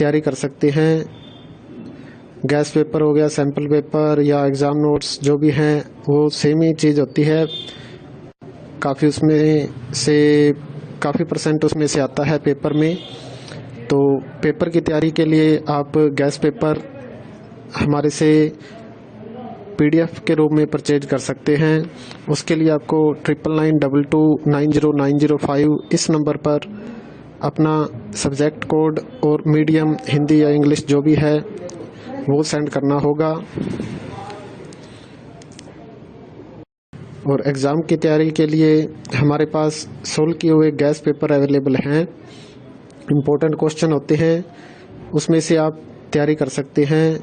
तैयारी कर सकते हैं। गैस पेपर हो गया, सैम्पल पेपर या एग्ज़ाम नोट्स जो भी हैं वो सेम ही चीज़ होती है। काफ़ी उसमें से काफ़ी परसेंट उसमें से आता है पेपर में। तो पेपर की तैयारी के लिए आप गैस पेपर हमारे से PDF के रूप में परचेज कर सकते हैं। उसके लिए आपको 9992290905 इस नंबर पर अपना सब्जेक्ट कोड और मीडियम हिंदी या इंग्लिश जो भी है वो सेंड करना होगा। और एग्ज़ाम की तैयारी के लिए हमारे पास सोल्व किए हुए गैस पेपर अवेलेबल हैं। इम्पोर्टेंट क्वेश्चन होते हैं, उसमें से आप तैयारी कर सकते हैं।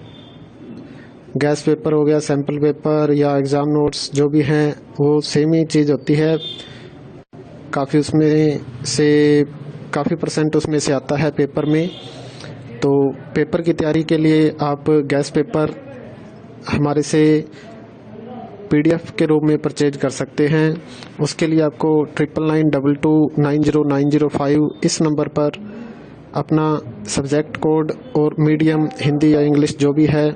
गैस पेपर हो गया, सैम्पल पेपर या एग्ज़ाम नोट्स जो भी हैं वो सेम ही चीज़ होती है। काफ़ी उसमें से काफ़ी परसेंट उसमें से आता है पेपर में। तो पेपर की तैयारी के लिए आप गैस पेपर हमारे से PDF के रूप में परचेज कर सकते हैं। उसके लिए आपको 9992290905 इस नंबर पर अपना सब्जेक्ट कोड और मीडियम हिंदी या इंग्लिश जो भी है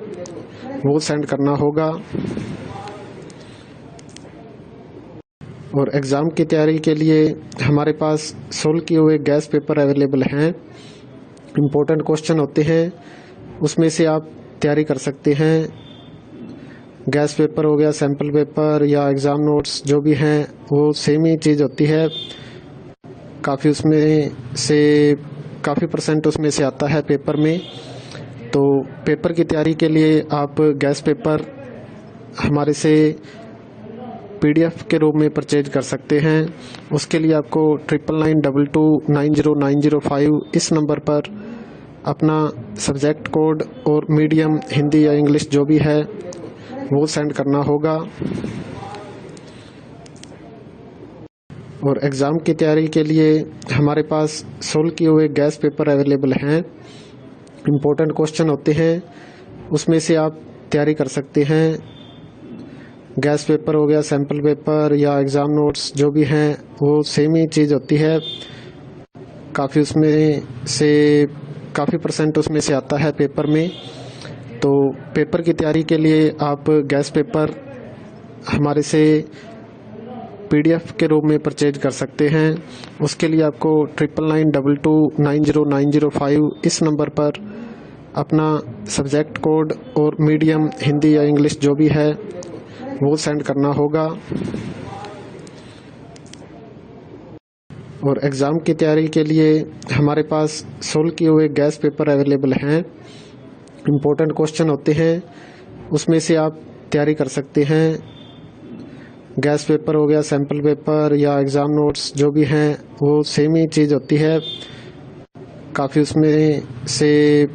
वो सेंड करना होगा। और एग्ज़ाम की तैयारी के लिए हमारे पास सोल्व किए हुए गैस पेपर अवेलेबल हैं। इम्पोर्टेंट क्वेश्चन होते हैं, उसमें से आप तैयारी कर सकते हैं। गैस पेपर हो गया, सैम्पल पेपर या एग्ज़ाम नोट्स जो भी हैं वो सेम ही चीज़ होती है। काफ़ी उसमें से काफ़ी परसेंट उसमें से आता है पेपर में। तो पेपर की तैयारी के लिए आप गैस पेपर हमारे से PDF के रूप में परचेज कर सकते हैं। उसके लिए आपको 9992290905 इस नंबर पर अपना सब्जेक्ट कोड और मीडियम हिंदी या इंग्लिश जो भी है वो सेंड करना होगा। और एग्ज़ाम की तैयारी के लिए हमारे पास सोल्व किए हुए गैस पेपर अवेलेबल हैं। इम्पोर्टेंट क्वेश्चन होते हैं, उसमें से आप तैयारी कर सकते हैं। गैस पेपर हो गया, सैम्पल पेपर या एग्ज़ाम नोट्स जो भी हैं वो सेम ही चीज़ होती है। काफ़ी उसमें से काफ़ी परसेंट उसमें से आता है पेपर में। तो पेपर की तैयारी के लिए आप गैस पेपर हमारे से PDF के रूप में परचेज कर सकते हैं। उसके लिए आपको 9992290905 इस नंबर पर अपना सब्जेक्ट कोड और मीडियम हिंदी या इंग्लिश जो भी है वो सेंड करना होगा। और एग्ज़ाम की तैयारी के लिए हमारे पास सोल्व किए हुए गैस पेपर अवेलेबल हैं। इम्पोर्टेंट क्वेश्चन होते हैं, उसमें से आप तैयारी कर सकते हैं। गैस पेपर हो गया, सैम्पल पेपर या एग्ज़ाम नोट्स जो भी हैं वो सेम ही चीज़ होती है। काफ़ी उसमें से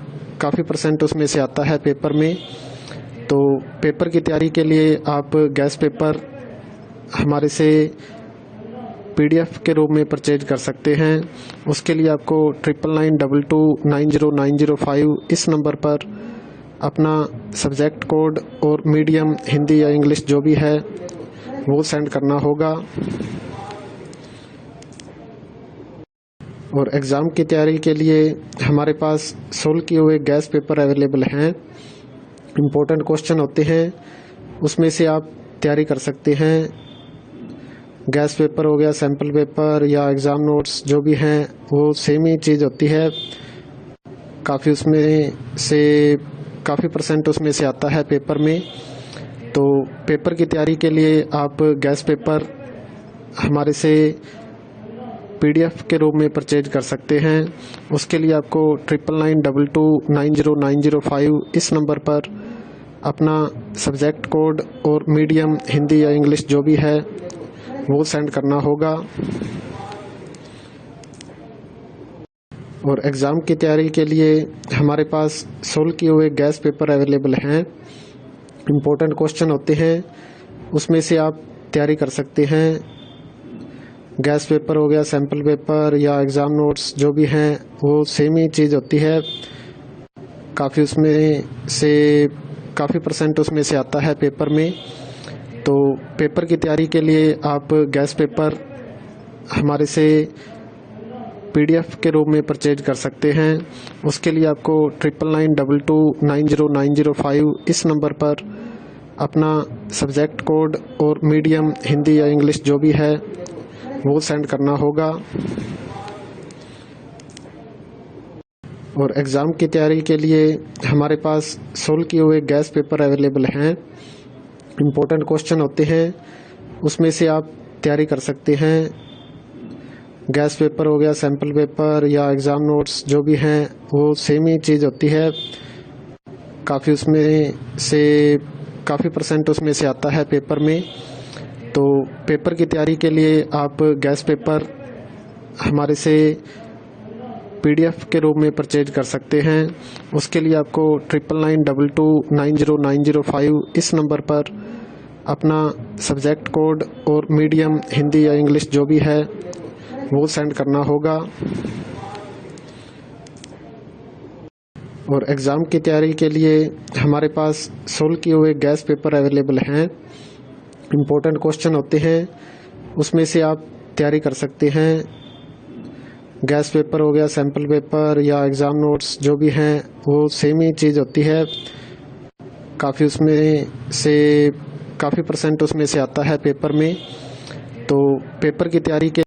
काफ़ी परसेंट उसमें से आता है पेपर में। तो पेपर की तैयारी के लिए आप गैस पेपर हमारे से PDF के रूप में परचेज कर सकते हैं। उसके लिए आपको 9992290905 इस नंबर पर अपना सब्जेक्ट कोड और मीडियम हिंदी या इंग्लिश जो भी है वो सेंड करना होगा। और एग्ज़ाम की तैयारी के लिए हमारे पास सोल्व किए हुए गैस पेपर अवेलेबल हैं। इम्पोर्टेंट क्वेश्चन होते हैं, उसमें से आप तैयारी कर सकते हैं। गैस पेपर हो गया, सैम्पल पेपर या एग्ज़ाम नोट्स जो भी हैं वो सेम ही चीज़ होती है। काफ़ी उसमें से काफ़ी परसेंट उसमें से आता है पेपर में। तो पेपर की तैयारी के लिए आप गैस पेपर हमारे से PDF के रूप में परचेज कर सकते हैं। उसके लिए आपको 9992290905 इस नंबर पर अपना सब्जेक्ट कोड और मीडियम हिंदी या इंग्लिश जो भी है वो सेंड करना होगा। और एग्ज़ाम की तैयारी के लिए हमारे पास सोल्व किए हुए गैस पेपर अवेलेबल हैं। इम्पोर्टेंट क्वेश्चन होते हैं, उसमें से आप तैयारी कर सकते हैं। गैस पेपर हो गया, सैम्पल पेपर या एग्ज़ाम नोट्स जो भी हैं वो सेम ही चीज़ होती है। काफ़ी उसमें से काफ़ी परसेंट उसमें से आता है पेपर में। तो पेपर की तैयारी के लिए आप गैस पेपर हमारे से PDF के रूप में परचेज कर सकते हैं। उसके लिए आपको 9992290905 इस नंबर पर अपना सब्जेक्ट कोड और मीडियम हिंदी या इंग्लिश जो भी है वो सेंड करना होगा। और एग्ज़ाम की तैयारी के लिए हमारे पास सोल्व किए हुए गैस पेपर अवेलेबल हैं। इम्पोर्टेंट क्वेश्चन होते हैं, उसमें से आप तैयारी कर सकते हैं। गैस पेपर हो गया, सैम्पल पेपर या एग्ज़ाम नोट्स जो भी हैं वो सेम ही चीज़ होती है। काफ़ी उसमें से काफ़ी % उसमें से आता है पेपर में। तो पेपर की तैयारी के लिए आप गैस पेपर हमारे से PDF के रूप में परचेज कर सकते हैं। उसके लिए आपको 9992290905 इस नंबर पर अपना सब्जेक्ट कोड और मीडियम हिंदी या इंग्लिश जो भी है वो सेंड करना होगा। और एग्ज़ाम की तैयारी के लिए हमारे पास सोल्व किए हुए गैस पेपर अवेलेबल हैं। इम्पोर्टेंट क्वेश्चन होते हैं, उसमें से आप तैयारी कर सकते हैं। गैस पेपर हो गया, सैम्पल पेपर या एग्ज़ाम नोट्स जो भी हैं वो सेम ही चीज़ होती है। काफ़ी उसमें से काफ़ी % उसमें से आता है पेपर में। तो पेपर की तैयारी के